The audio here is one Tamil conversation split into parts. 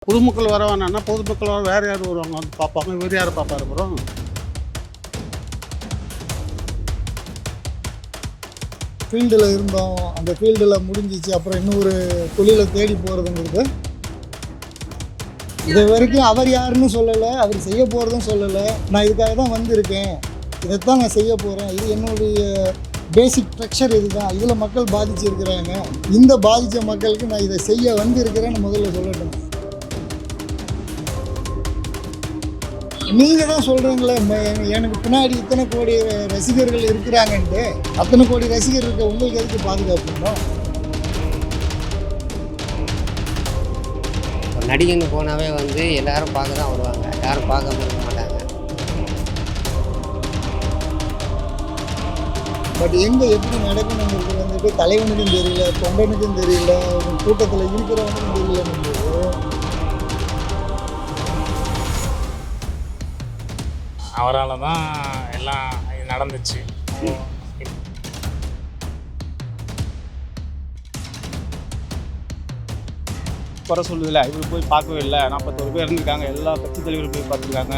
பொதுமக்கள் வர வேணான்னா பொதுமக்கள் வர வேறு யார் வருவாங்க வந்து பார்ப்பாங்க, வேறு யாரை பார்ப்பாரு அப்புறம்? ஃபீல்டில் இருந்தோம், அந்த ஃபீல்டில் முடிஞ்சிச்சு, அப்புறம் இன்னொரு தொழிலை தேடி போகிறதுங்கிறது இது வரைக்கும் அவர் யாருன்னு சொல்லலை, அவர் செய்ய போகிறதும் சொல்லலை. நான் இதுக்காக தான் வந்திருக்கேன், இதைத்தான் நான் செய்ய போகிறேன், இது என்னுடைய பேசிக் ஸ்ட்ரக்சர் இதுதான், இதில் மக்கள் பாதிச்சிருக்கிறாங்க, இந்த பாதித்த மக்களுக்கு நான் இதை செய்ய வந்திருக்கிறேன்னு முதல்ல சொல்லட்டும். நீங்கள் தான் சொல்கிறீங்களே எனக்கு பின்னாடி இத்தனை கோடி ரசிகர்கள் இருக்கிறாங்கன்ட்டு, அத்தனை கோடி ரசிகர் இருக்க உங்களுக்கு எதுக்கு பாதுகாப்புணும்? நடிகன்னு போனாவே வந்து எல்லாரும் பார்க்க தான் வருவாங்க, யாரும் பார்க்காம இருக்க மாட்டாங்க. பட் எங்கே எப்படி நடக்கணுங்கிறது வந்துட்டு தலைவனுக்கும் தெரியல, தொண்டனுக்கும் தெரியல, கூட்டத்தில் இருக்கிறவனுக்கும் தெரியலன்னு அவரால் தான் எல்லாம் நடந்துச்சு. குறை சொல்லுதில்ல, இவர் போய் பார்க்கவே இல்லை, 41 பேர் இருந்திருக்காங்க, எல்லா கட்சி தலைவர்களும் போய் பார்த்துருக்காங்க.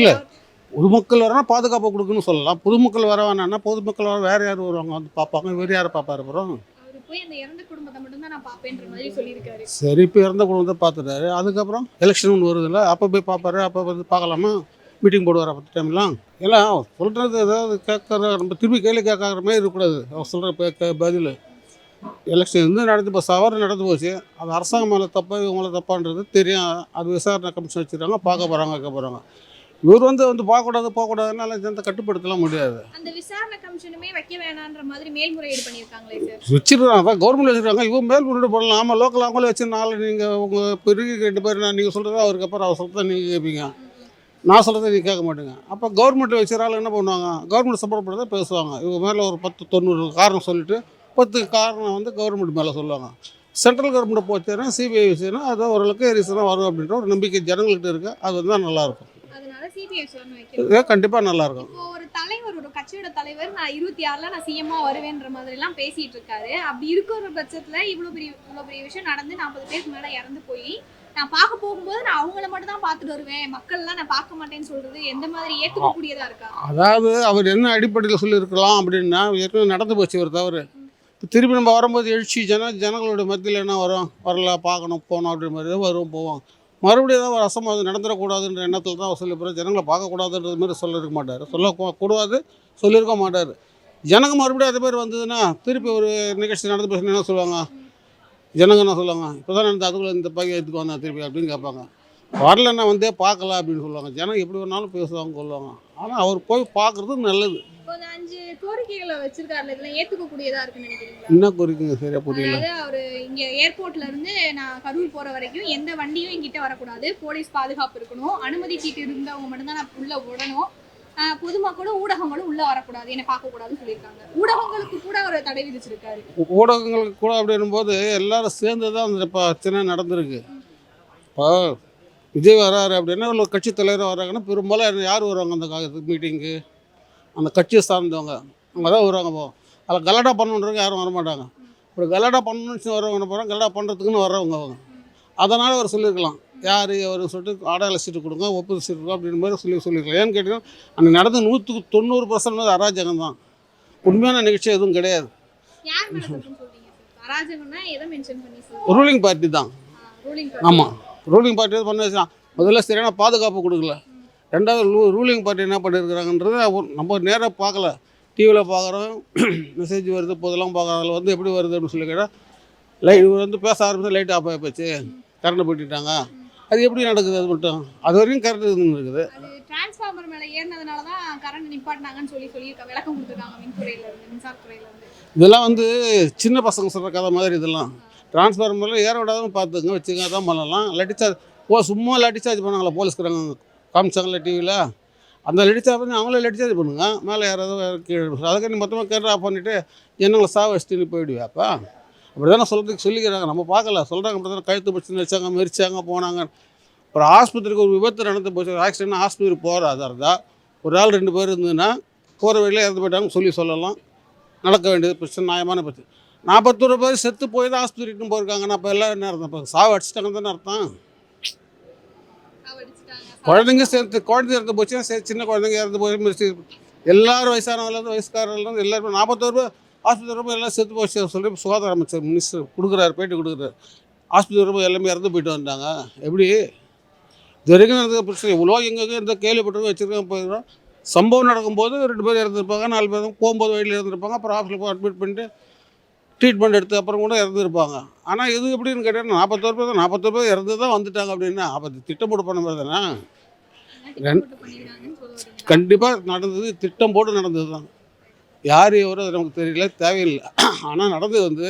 இல்லை, பொதுமக்கள் வரனா பாதுகாப்பு கொடுக்குன்னு சொல்லலாம். பொதுமக்கள் வர வேணான்னா பொதுமக்கள் வர வேறு யார் வருவாங்க வந்து பார்ப்பாங்க, வேறு யாரை பார்ப்பாரு அப்புறம்? சரி, இப்போ இறந்த குடும்பத்தை பார்த்துட்டாரு, அதுக்கப்புறம் எலெக்ஷன் ஒன்று வருதுல்ல, அப்போ போய் பார்ப்பாரு, அப்போ வந்து பார்க்கலாமா? மீட்டிங் போடுவார் அப்போ டைம்லாம். எல்லாம் சொல்கிறது ஏதாவது கேட்குற, நம்ம திரும்பி கேள்வி கேட்குற மாதிரி இருக்கக்கூடாது. அவர் சொல்கிற பதில் எலெக்ஷன் வந்து நடந்து இப்போ சவறு நடந்து போச்சு, அது அரசாங்கம் மேலே தப்பா இவங்கள தப்பான்றது தெரியும். அது விசாரணை கமிஷன் வச்சுருக்காங்க, பார்க்க போகிறாங்க, வைக்க போகிறாங்க. இவர் வந்து பார்க்கக்கூடாது போகக்கூடாதுனால ஜனத்தை கட்டுப்படுத்தலாம் முடியாது. அந்த விசாரணை கமிஷனுமே வைக்க வேணான்ற மாதிரி மேல்முறையீடு பண்ணியிருக்காங்களே சார். வச்சிருக்காங்க, அதான் கவர்மெண்ட் வச்சுருக்காங்க, இவங்க மேல்முறையீடு பண்ணலாம். ஆமாம், லோக்கல் அவங்களே வச்சு நாலு நீங்கள் உங்கள் பெரிய 2 பேர் நீங்கள் சொல்கிறதா அவருக்கு அப்புறம் அவர் சொல்கிறத நீங்கள் கேட்பீங்க, நான் சொல்கிறத நீங்கள் கேட்க மாட்டீங்க. அப்போ கவர்மெண்ட் வச்சுறாலும் என்ன பண்ணுவாங்க, கவர்மெண்ட் சப்போர்ட் பண்ணி தான் பேசுவாங்க. இவங்க மேலே ஒரு 10-90 காரணம் சொல்லிவிட்டு 10 காரணம் வந்து கவர்மெண்ட் மேலே சொல்லுவாங்க. சென்ட்ரல் கவர்மெண்ட் போச்சுன்னா சிபிஐ வச்சுன்னா அது ஓரளவுக்கு ரீசனாக வரும் அப்படின்ற ஒரு நம்பிக்கை ஜனங்கள்கிட்ட இருக்குது. அது வந்து தான் நல்லாயிருக்கும். கண்டிப்பாக நல்லாயிருக்கும். இப்போ ஒரு தலைவர், ஒரு கட்சியோட தலைவர், நான் 26ல நான் சிஎம்மா வருவேன்ற மாதிரி எல்லாம் பேசிட்டு இருக்காரு. அப்படி இருக்கிற பட்சத்துல இவ்வளவு பெரிய விஷயம் நடந்து 40 பேருக்கு மேல இறந்து போய் நான் பார்க்க போகும்போது நான் அவங்கள மட்டும் தான் பார்த்துட்டு வருவேன், மக்கள்லாம் நான் பார்க்க மாட்டேன்னு சொல்றது எந்த மாதிரி ஏற்றுக்கக்கூடியதா இருக்கா? அதாவது அவர் என்ன அடிப்படையில் சொல்லியிருக்கலாம் அப்படின்னா, ஏற்கனவே நடந்து போச்சு ஒரு தவறு. இப்போ திருப்பி நம்ம வரும்போது எழுச்சி ஜனங்களோட மத்தியில் என்ன வரும், வரல பார்க்கணும் போனோம் அப்படின்ற மாதிரி தான் வரும் போவோம். மறுபடியும் தான் ஒரு அசம்பாவிதம் நடந்துடக்கூடாதுன்ற எண்ணத்தில் தான் அவர் சொல்லி போகிறார். ஜனங்களை பார்க்கக்கூடாதுன்றது மாதிரி சொல்லியிருக்க மாட்டார், சொல்லக்கூடாது சொல்லியிருக்க மாட்டார். ஜனங்க மறுபடியும் அதே மாதிரி வந்ததுன்னா திருப்பி ஒரு நிகழ்ச்சி நடந்து பேசணும் என்ன சொல்லுவாங்க, ஜனங்க என்ன சொல்லுவாங்க, இப்போ தான் நடந்து அதுக்குள்ளே இந்த பையன் எடுத்துக்கு வந்தேன் திருப்பி அப்படின்னு கேட்பாங்க. வரலன்னா வந்தே பார்க்கல அப்படின்னு சொல்லுவாங்க. ஜனம் எப்படி வேணாலும் பேசுவாங்க கொள்வாங்க. ஆனால் அவர் போய் பார்க்குறது நல்லது. இப்போ 5 கோரிக்கைகளை வச்சிருக்காருல, இதெல்லாம் ஏற்றுக்கக்கூடியதா இருக்குன்னு நினைக்கிறீங்களா? என்ன கோரிக்கைங்க சரியா புரியல? அதாவது அவர் இங்கே ஏர்போர்ட்ல இருந்து நான் கரூர் போகிற வரைக்கும் எந்த வண்டியும் என்கிட்ட வரக்கூடாது, போலீஸ் பாதுகாப்பு இருக்கணும், அனுமதி சீட்டு இருந்தவங்க மட்டும்தான் நான் உள்ளே விடணும், பொதுமக்களும் ஊடகங்களும் உள்ளே வரக்கூடாது, என்னை பார்க்கக்கூடாதுன்னு சொல்லியிருக்காங்க. ஊடகங்களுக்கு கூட ஒரு தடை விதிச்சிருக்காரு. ஊடகங்களுக்கு கூட அப்படின்னும் போது எல்லாரும் சேர்ந்து தான் அந்த பிரச்சனை நடந்திருக்கு. இப்போ விஜய் வராரு அப்படின்னா ஒரு கட்சி தலைவர் வராங்கன்னா பெரும்பாலும் யார் வருவாங்க அந்த மீட்டிங்கு? அந்த கட்சியை சார்ந்தவங்க அவங்க தான் வருவாங்க. அதில் கலாட்டா பண்ணணுன்றவங்க யாரும் வரமாட்டாங்க. ஒரு கலாட்டா பண்ணணுன்னு வரவங்க போகிறாங்க, கலாட்டா பண்ணுறதுக்குன்னு வர்றவங்க அவங்க. அதனால் அவர் சொல்லியிருக்கலாம், யார் அவர் சொல்லிட்டு அடையாள சீட்டு கொடுங்க, ஒப்புதல் சீட்டு கொடுங்க அப்படின்னு மாதிரி சொல்லியிருக்கலாம். ஏன்னு கேட்டிங்கன்னா அன்றைக்கி நடந்து 190% அராஜகம் தான், உண்மையான நிகழ்ச்சி எதுவும் கிடையாது. ரூலிங் பார்ட்டி தான். ஆமாம், ரூலிங் பார்ட்டி பண்ண வச்சுதான். முதல்ல சரியான பாதுகாப்பு கொடுக்கல. ரெண்டாவது ரூலிங் பார்ட்டி என்ன பண்ணியிருக்கிறாங்கன்றதை நம்ம நேராக பார்க்கல, டிவியில் பார்க்குறோம், மெசேஜ் வருது, போதெல்லாம் பார்க்குறோம். அதில் வந்து எப்படி வருது அப்படின்னு சொல்லி கேட்டால் லைட் வந்து பேச ஆரம்பிச்சு லைட் ஆஃப் ஆகி போச்சு, கரண்ட் போட்டுட்டாங்க. அது எப்படி நடக்குது? அது மட்டும் அது வரைக்கும் கரண்ட் இருக்குது. டிரான்ஸ்ஃபார்மர் மேலே ஏறினதுனால தான் கரண்ட் நிப்பாட்டினாங்கன்னு சொல்லியிருக்காங்க, விளக்கம் கொடுத்துருக்காங்க மின்சாரத்துறையிலேருந்து. இதெல்லாம் வந்து சின்ன பசங்க சொல்கிற கதை மாதிரி. இதெல்லாம் டிரான்ஸ்ஃபார்மரில் ஏற விடாமல் பார்த்துங்க வச்சுங்க, அதான் பண்ணலாம். லட்டிச்சார்ஜ் சும்மா லட்டிச்சார்ஜ் பண்ணாங்களா போலீஸ்காரங்க, காமிச்சாங்களா டிவியில்? அந்த லட்டிச்சார்ஜ் பண்ணி அவங்களே லட்டிச்சார்ஜ் பண்ணுங்க, மேலே யாராவது கீழே. அதுக்கு நீ மொத்தமாக கேட்டு ஆஃப் பண்ணிவிட்டு ஜனங்களை சாவ வச்சுட்டு போயிடுவேப்பா. அப்படி தானே சொல்லிக்கிறாங்க, நம்ம பார்க்கல, சொல்கிறாங்க. அப்படி தானே கழுத்து பிடிச்சி வச்சாங்க, மெரிச்சாங்க, போனாங்க. ஒரு ஆஸ்பத்திரிக்கு ஒரு விபத்து நடந்து போச்சு, ஆக்சிடென்ட், ஆஸ்பத்திரிக்கு போகிறதா இருந்தால் ஒரு ஆள் 2 பேர் இருந்ததுன்னா போகிற வழியில் இறந்து போயிட்டாங்கன்னு சொல்லலாம். நடக்க வேண்டியது பிரச்சனை, நியாயமான பிரச்சனை. 41 பேர் செத்து போய் தான் ஆஸ்பத்திரிக்கு போயிருக்காங்கன்னா அப்போ எல்லாம் என்ன அர்த்தம்? இப்போ சாவு அடிச்சிட்டாங்கன்னு தானே அர்த்தம். குழந்தைங்க இறந்து போச்சுன்னா சரி, சின்ன குழந்தைங்க இறந்து போய் மிரிச்சு எல்லோரும் வயசானவங்கலேருந்து வயசுக்காரர்லேருந்து எல்லாருமே 41 பேர் ஆஸ்பத்திரி போய் எல்லாம் செத்து போச்சு சொல்லி சுகாதார அமைச்சர் மினிஸ்டர் கொடுக்குறாரு, பேட்டி கொடுக்குறாரு. ஆஸ்பத்திரி போய் எல்லாமே இறந்து போயிட்டு வந்தாங்க. எப்படி இது வரைக்கும் நடந்த பிரச்சனை இவ்வளோ எங்கெங்கே இருந்த கேள்விப்பட்டு வச்சுருக்காங்க. போயிருக்கோம். சம்பவம் நடக்கும்போது 2 பேர் இறந்துருப்பாங்க, 4 பேர் போகும்போது வழியில் இறந்துருப்பாங்க. அப்புறம் ஹாஸ்பிட்டல் போய் அட்மிட் பண்ணிட்டு ட்ரீட்மெண்ட் எடுத்து அப்புறம் கூட இறந்துருப்பாங்க. ஆனால் இது எப்படின்னு கேட்டால் 41 பேர் தான், 41 பேர் இறந்து தான் வந்துட்டாங்க. அப்படின்னா அப்போ திட்டம் போட்டு பண்ண மாதிரி தானே. கண்டிப்பாக நடந்தது, திட்டம் போட்டு நடந்தது தான். யார் எவரோ அது நமக்கு தெரியல, தேவையில்லை. ஆனால் நடந்தது வந்து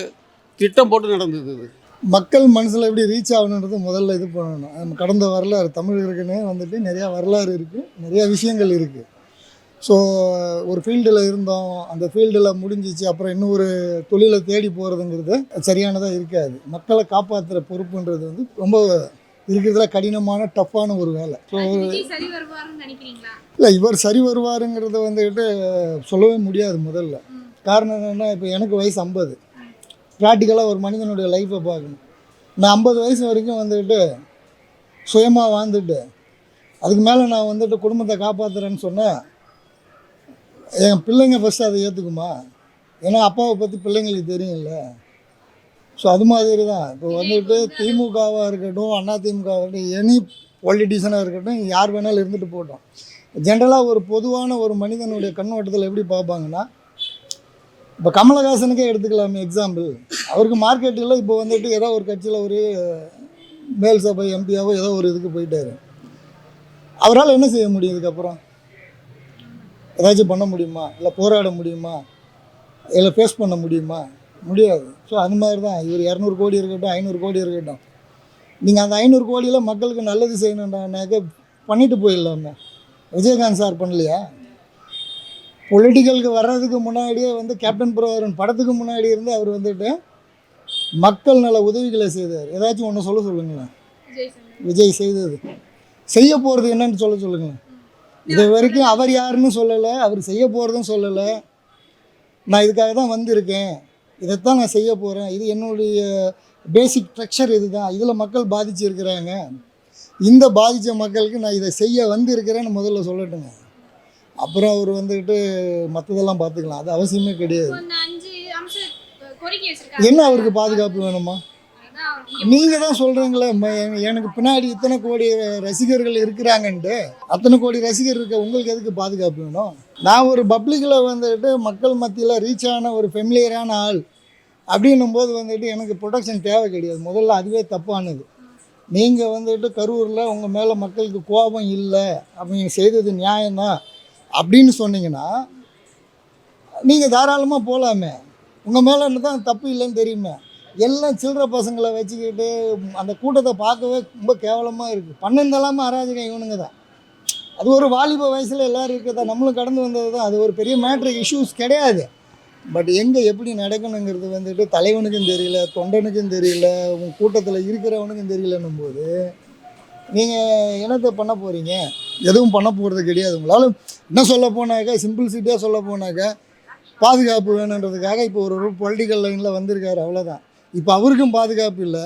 திட்டம் போட்டு நடந்தது. இது மக்கள் மனசில் எப்படி ரீச் ஆகணுன்றது முதல்ல இது பண்ணணும். நம்ம கடந்த வரலாறு தமிழர்களுக்குன்னே வந்துட்டு நிறையா வரலாறு இருக்குது, நிறையா விஷயங்கள் இருக்குது. ஸோ ஒரு ஃபீல்டில் இருந்தோம், அந்த ஃபீல்டில் முடிஞ்சிச்சு, அப்புறம் இன்னொரு தொழிலை தேடி போகிறதுங்கிறது சரியானதாக இருக்காது. மக்களை காப்பாற்றுற பொறுப்புன்றது வந்து ரொம்ப இருக்கிறதுல கடினமான டஃப்பான ஒரு வேலை. ஸோ இல்லை, இவர் சரி வருவாருங்கிறத வந்துக்கிட்டு சொல்லவே முடியாது முதல்ல. காரணம் என்னென்னா, இப்போ எனக்கு வயசு 50. ப்ராக்டிக்கலாக ஒரு மனிதனுடைய லைஃப்பை பார்க்கணும். நான் 50 வயசு வரைக்கும் வந்துக்கிட்டு சுயமாக வாழ்ந்துட்டு அதுக்கு மேலே நான் வந்துட்டு குடும்பத்தை காப்பாற்றுறேன்னு சொன்னேன், என் பிள்ளைங்க ஃபஸ்ட்டு அதை ஏற்றுக்குமா? ஏன்னா அப்பாவை பற்றி பிள்ளைங்களுக்கு தெரியும்ல. ஸோ அது மாதிரி தான் இப்போ வந்துட்டு திமுகவாக இருக்கட்டும், அதிமுகவாக இருக்கட்டும், எனி பொலிட்டிஷியனாக இருக்கட்டும், யார் வேணாலும் இருந்துட்டு போட்டோம். ஜென்ரலாக ஒரு பொதுவான ஒரு மனிதனுடைய கண்ணோட்டத்தில் எப்படி பார்ப்பாங்கன்னா, இப்போ கமலஹாசனுக்கே எடுத்துக்கலாமே எக்ஸாம்பிள். அவருக்கு மார்க்கெட்டில் இப்போ வந்துட்டு ஏதோ ஒரு கட்சியில் ஒரு மேல் சபை எம்பியாவோ ஏதோ ஒரு இதுக்கு போயிட்டார். அவரால் என்ன செய்ய முடியும்? இதுக்கப்புறம் ஏதாச்சும் பண்ண முடியுமா? இல்லை போராட முடியுமா? இல்லை ஃபேஸ் பண்ண முடியுமா? முடியாது. ஸோ அது மாதிரி தான் இவர் 200 கோடி இருக்கட்டும், 500 கோடி இருக்கட்டும், நீங்கள் அந்த 500 கோடியில் மக்களுக்கு நல்லது செய்யணுன்னாக்க பண்ணிட்டு போயிடலாமே. விஜயகாந்த் சார் பண்ணலையா? பொலிட்டிக்கலுக்கு வர்றதுக்கு முன்னாடியே வந்து கேப்டன் பிரபாகரன் படத்துக்கு முன்னாடி இருந்து அவர் வந்துட்டு மக்கள் நல உதவிகளை செய்தார். ஏதாச்சும் ஒன்று சொல்லுங்களேன். விஜய் செய்தது, செய்ய போகிறது என்னன்னு சொல்லுங்களேன். இது வரைக்கும் அவர் யாருன்னு சொல்லலை, அவர் செய்ய போகிறதும் சொல்லலை. நான் இதுக்காக தான் வந்திருக்கேன், இதைத்தான் நான் செய்ய போகிறேன், இது என்னுடைய பேசிக் ஸ்ட்ரக்சர், இது தான், இதில் மக்கள் பாதிச்சிருக்கிறாங்க, இந்த பாதித்த மக்களுக்கு நான் இதை செய்ய வந்திருக்கிறேன்னு முதல்ல சொல்லட்டுங்க. அப்புறம் அவர் வந்துட்டு மற்றதெல்லாம் பார்த்துக்கலாம், அது அவசியமே கிடையாது. என்ன அவருக்கு பாதுகாப்பு வேணுமா? நீங்கள் தான் சொல்கிறீங்களே, எனக்கு பின்னாடி இத்தனை கோடி ரசிகர்கள் இருக்கிறாங்கன்ட்டு. அத்தனை கோடி ரசிகர் இருக்க உங்களுக்கு எதுக்கு பாதுகாப்பு வேணும்? நான் ஒரு பப்ளிக்கில் வந்துட்டு மக்கள் மத்தியில் ரீச் ஆன ஒரு ஃபெமிலியரான ஆள் அப்படின்னும் போது வந்துட்டு எனக்கு ப்ரொடெக்ஷன் தேவை கிடையாது. முதல்ல அதுவே தப்பானது. நீங்கள் வந்துட்டு கரூரில் உங்கள் மேலே மக்களுக்கு கோபம் இல்லை, அவங்க செய்தது நியாயம்தான் அப்படின்னு சொன்னீங்கன்னா நீங்கள் தாராளமாக போகலாமே. உங்கள் மேலே தான் தப்பு இல்லைன்னு தெரியுமே. எல்லாம் சில்லற பசங்களை வச்சுக்கிட்டு அந்த கூட்டத்தை பார்க்கவே ரொம்ப கேவலமாக இருக்குது. பன்னெண்டெல்லாமல் அராஜகம் இவனுங்க தான். அது ஒரு வாலிப வயசில் எல்லோரும் இருக்கிறதா, நம்மளும் கடந்து வந்தது தான். அது ஒரு பெரிய மேட்ரு இஷ்யூஸ் கிடையாது. பட் எங்கே எப்படி நடக்கணுங்கிறது வந்துட்டு தலைவனுக்கும் தெரியல, தொண்டனுக்கும் தெரியல, உங்கள் கூட்டத்தில் இருக்கிறவனுக்கும் தெரியலன்னும் போது நீங்கள் என்னத்தை பண்ண போகிறீங்க? எதுவும் பண்ண போகிறது கிடையாது. உங்களால் என்ன சொல்ல போனாக்கா, சிம்பிள்சிட்டியாக சொல்ல போனாக்கா, பாதுகாப்பு வேணுன்றதுக்காக இப்போ ஒரு பொலிட்டிக்கல் லைனில் வந்திருக்காரு, அவ்வளோதான். இப்போ அவருக்கும் பாதுகாப்பு இல்லை,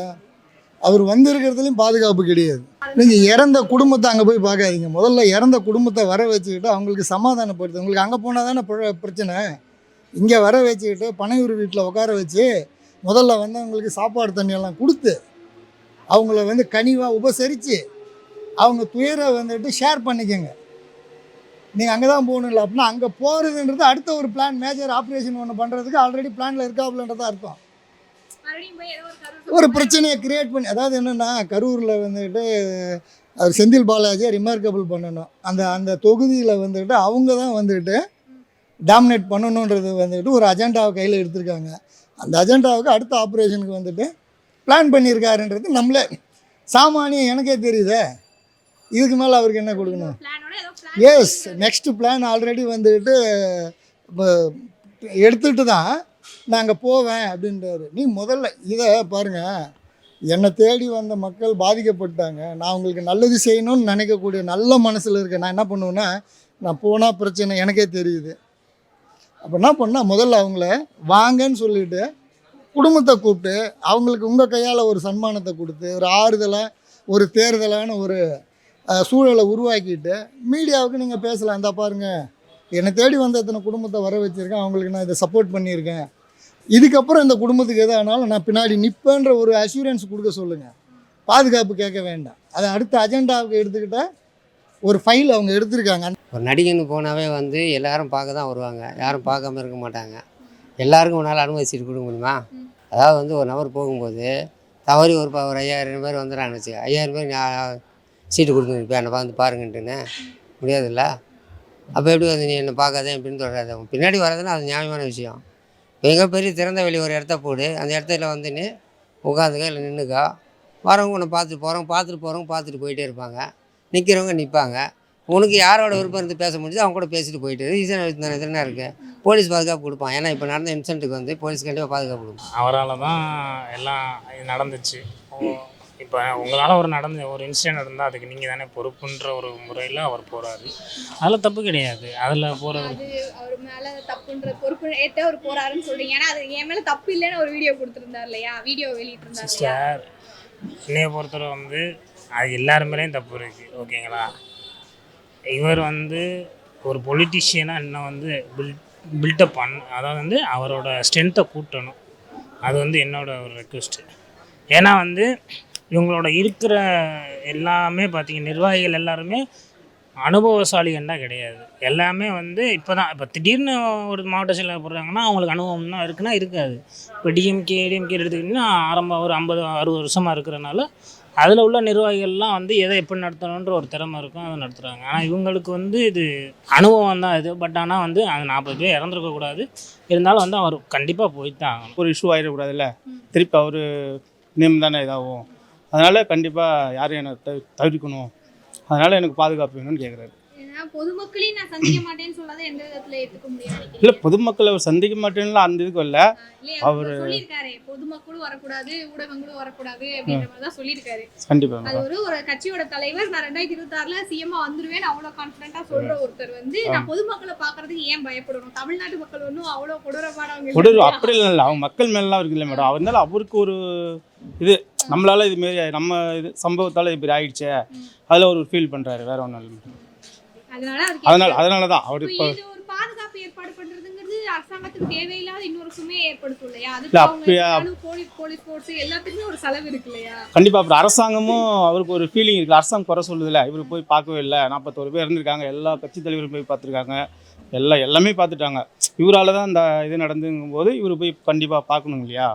அவர் வந்திருக்கிறதுலையும் பாதுகாப்பு கிடையாது. நீங்கள் இறந்த குடும்பத்தை அங்கே போய் பார்க்காதீங்க. முதல்ல இறந்த குடும்பத்தை வர வச்சுக்கிட்டு அவங்களுக்கு சமாதானப்படுத்து. உங்களுக்கு அங்கே போனால் தானே பிரச்சனை. இங்கே வர வச்சுக்கிட்டு பனையூர் வீட்டில் உட்கார வச்சு முதல்ல வந்து அவங்களுக்கு சாப்பாடு தண்ணியெல்லாம் கொடுத்து அவங்கள வந்து கனிவாக உபசரித்து அவங்க துயரை வந்துட்டு ஷேர் பண்ணிக்கோங்க. நீங்கள் அங்கே தான் போகணும்ல. அப்படின்னா அங்கே போகிறதுன்றது அடுத்த ஒரு பிளான், மேஜர் ஆப்ரேஷன் ஒன்று பண்ணுறதுக்கு ஆல்ரெடி பிளானில் இருக்காப்புலன்றதான் அர்த்தம். ஒரு பிரச்சனையை க்ரியேட் பண்ணி, அதாவது என்னென்னா கரூரில் வந்துட்டு அவர் செந்தில் பாலாஜியை ரிமார்க்கபிள் பண்ணணும். அந்த தொகுதியில் வந்துட்டு அவங்க தான் வந்துட்டு டாமினேட் பண்ணணுன்றது வந்துட்டு ஒரு அஜெண்டாவை கையில் எடுத்திருக்காங்க. அந்த அஜெண்டாவுக்கு அடுத்த ஆப்ரேஷனுக்கு வந்துட்டு பிளான் பண்ணியிருக்காருன்றது நம்மளே சாமானியம் எனக்கே தெரியுதே. இதுக்கு மேலே அவருக்கு என்ன கொடுக்கணும்? எஸ், நெக்ஸ்ட்டு பிளான் ஆல்ரெடி வந்துட்டு எடுத்துகிட்டு தான் நான் அங்கே போவேன் அப்படின்றாரு. நீ முதல்ல இதை பாருங்கள், என்னை தேடி வந்த மக்கள் பாதிக்கப்பட்டாங்க, நான் உங்களுக்கு நல்லது செய்யணும்னு நினைக்கக்கூடிய நல்ல மனசில் இருக்கேன். நான் என்ன பண்ணுவேன்னா, நான் போனால் பிரச்சனை எனக்கே தெரியுது. அப்போ என்ன பண்ணால் முதல்ல அவங்கள வாங்கன்னு சொல்லிவிட்டு குடும்பத்தை கூப்பிட்டு அவங்களுக்கு உங்கள் கையால் ஒரு சன்மானத்தை கொடுத்து ஒரு ஆறுதலாக ஒரு தேர்தலான ஒரு சூழலை உருவாக்கிட்டு மீடியாவுக்கு நீங்கள் பேசலாம். இந்த பாருங்கள், என்னை தேடி வந்த எத்தனை குடும்பத்தை வர வச்சுருக்கேன், அவங்களுக்கு நான் இதை சப்போர்ட் பண்ணியிருக்கேன், இதுக்கப்புறம் இந்த குடும்பத்துக்கு எது ஆனாலும் நான் பின்னாடி நிற்பேன்ற ஒரு அஷூரன்ஸ் கொடுக்க சொல்லுங்கள். பாதுகாப்பு கேட்க வேண்டாம். அதை அடுத்த அஜெண்டாவுக்கு எடுத்துக்கிட்டால் ஒரு ஃபைல் அவங்க எடுத்திருக்காங்க. ஒரு நடிகன்னு போனாவே வந்து எல்லாரும் பார்க்க தான் வருவாங்க, யாரும் பார்க்காம இருக்க மாட்டாங்க. எல்லாருக்கும் உன்னால் அனுமதி சீட்டு கொடுக்க முடியுமா? அதாவது வந்து ஒரு நபர் போகும்போது தவறி ஒரு 5000 பேர் வந்துடுறான்னு வச்சு 5000 பேர் சீட்டு கொடுக்கணும், இப்போ என்னை வந்து பாருங்கன்ட்டுன்னு முடியாதுல்ல. அப்போ எப்படி வந்து நீ என்னை பார்க்காதே அப்படின்னு சொல்கிறாரு. பின்னாடி வர்றதுன்னா அது நியாயமான விஷயம். மிகப்பெரிய திறந்த வெளி ஒரு இடத்த போடு, அந்த இடத்துல வந்து நீ உட்காந்துக்க இல்லை நின்றுக்கா, வரவங்க உன்னை பார்த்துட்டு போகிறவங்க பார்த்துட்டு போயிட்டே இருப்பாங்க, நிற்கிறவங்க நிற்பாங்க. உனக்கு யாரோட விருப்பம் இருந்து பேச முடியுது அவங்க கூட பேசிட்டு போயிட்டு ஈஸியாக எதுனா இருக்குது. போலீஸ் பாதுகாப்பு கொடுப்பான். ஏன்னா இப்போ நடந்த இன்சிடென்ட்டுக்கு வந்து போலீஸ் கண்டிப்பாக பாதுகாப்பு கொடுப்பான். அவரால் தான் எல்லாம் இது நடந்துச்சு. இப்போ உங்களால் ஒரு இன்சிடென்ட் நடந்தால் அதுக்கு நீங்கள் தானே பொறுப்புன்ற ஒரு முறையில் அவர் போகிறாரு. அதில் தப்பு கிடையாது. அதில் போகிறது அது அவர் மேல தப்புன்ற பொறுப்பு ஏற்ற அவர் போறாருன்னு சொல்றீங்க. ஏன்னா அது என் மேல தப்பு இல்லைன்னு ஒரு வீடியோ கொடுத்துருந்தார் இல்லையா, வீடியோ வெளியிட்டிருந்தார் இல்லையா? சிஸ்டர், என்னைய பொறுத்தவரை வந்து அது எல்லாருமேலேயும் தப்பு இருக்குது, ஓகேங்களா? இவர் வந்து ஒரு பொலிட்டிஷியனாக இன்னும் வந்து பில்டப் அதாவது வந்து அவரோட ஸ்ட்ரென்த்தை கூட்டணும். அது வந்து என்னோட ஒரு ரெக்வெஸ்ட்டு. ஏன்னா வந்து இவங்களோட இருக்கிற எல்லாமே பார்த்தீங்க, நிர்வாகிகள் எல்லாருமே அனுபவசாலிகள்னா கிடையாது. எல்லாமே வந்து இப்போ திடீர்னு ஒரு மாவட்ட செயலாளர் போடுறாங்கன்னா அவங்களுக்கு அனுபவம் தான் இருக்குன்னா இருக்காது. இப்போ டிஎம்கே எடுத்துக்கிட்டிங்கன்னா ஒரு 50-60 வருஷமாக இருக்கிறனால அதில் உள்ள நிர்வாகிகள்லாம் வந்து எதை எப்படி நடத்தணுன்ற ஒரு திறமை இருக்கும், அதை நடத்துகிறாங்க. ஆனால் இவங்களுக்கு வந்து இது அனுபவம் தான் இது. பட் ஆனால் வந்து அது 40 பேர் இறந்துருக்கக்கூடாது. இருந்தாலும் வந்து அவர் கண்டிப்பாக போய்தான் ஆகணும். ஒரு இஷ்யூ ஆகிடக்கூடாதுல்ல, திருப்பி அவர் நேம் தானே இதாகும். அதனால் கண்டிப்பாக யாரையும் என்னை தவிர்க்கணும், அதனால் எனக்கு பாதுகாப்பு வேணும்னு கேட்குறாரு. ஏன்னா பொதுமக்களையும் நான் சந்திக்க மாட்டேன்னு சொல்லாத எந்த விதத்துல ஏத்துக்க முடியாது. இல்லை, பொதுமக்களை அவர் சந்திக்க மாட்டேன்ல அந்த இதுக்கு இல்லை. அவர் சொல்லியிருக்காரு, பொதுமக்களும் வரக்கூடாது, ஊடகங்களும் வரக்கூடாது அப்படின்ற மாதிரி தான் சொல்லியிருக்காரு. கண்டிப்பாக அது ஒரு கட்சியோட தலைவர், நான் 2026 சிஎம்மா வந்துருவேன் அவ்வளோ கான்ஃபிடென்ட்டா சொல்ற ஒருத்தர் வந்து நான் பொதுமக்களை பாக்குறதுக்கு ஏன் பயப்படணும்? தமிழ்நாட்டு மக்கள் ஒன்றும் அவ்வளோ கொடூரமானவங்க அப்படி இல்லை, அவங்க மக்கள் மேலாம் இருக்குல்ல மேடம். அதனால அவருக்கு ஒரு இது நம்மளால இது மாரி நம்ம இது சம்பவத்தால் இப்படி ஆயிடுச்சே, அதில் அவர் ஃபீல் பண்ணுறாரு, வேற ஒன்றும் இல்லை. அதனால தான் அவர் இப்போ ஒரு பாதுகாப்பு ஏற்பாடு பண்றதுங்கிறது அரசாங்கத்துக்கு தேவையில்லாத இன்னொரு சுமையை ஏற்படுத்தும் இல்லையா? அதுக்கு போலீஸ் ஃபோர்ஸ் எல்லாத்துக்குமே ஒரு செலவு இருக்கு இல்லையா? கண்டிப்பாக. அப்புறம் அரசாங்கமும் அவருக்கு ஒரு ஃபீலிங் இருக்குது. அரசாங்கம் குறை சொல்லுதில்ல, இவர் போய் பார்க்கவே இல்லை, 41 பேர் இருந்திருக்காங்க, எல்லா கட்சி தலைவரும் போய் பார்த்துருக்காங்க, எல்லாமே பார்த்துட்டாங்க. இவரால் தான் இந்த இது நடந்துங்கும் போது இவர் போய் கண்டிப்பாக பார்க்கணும் இல்லையா?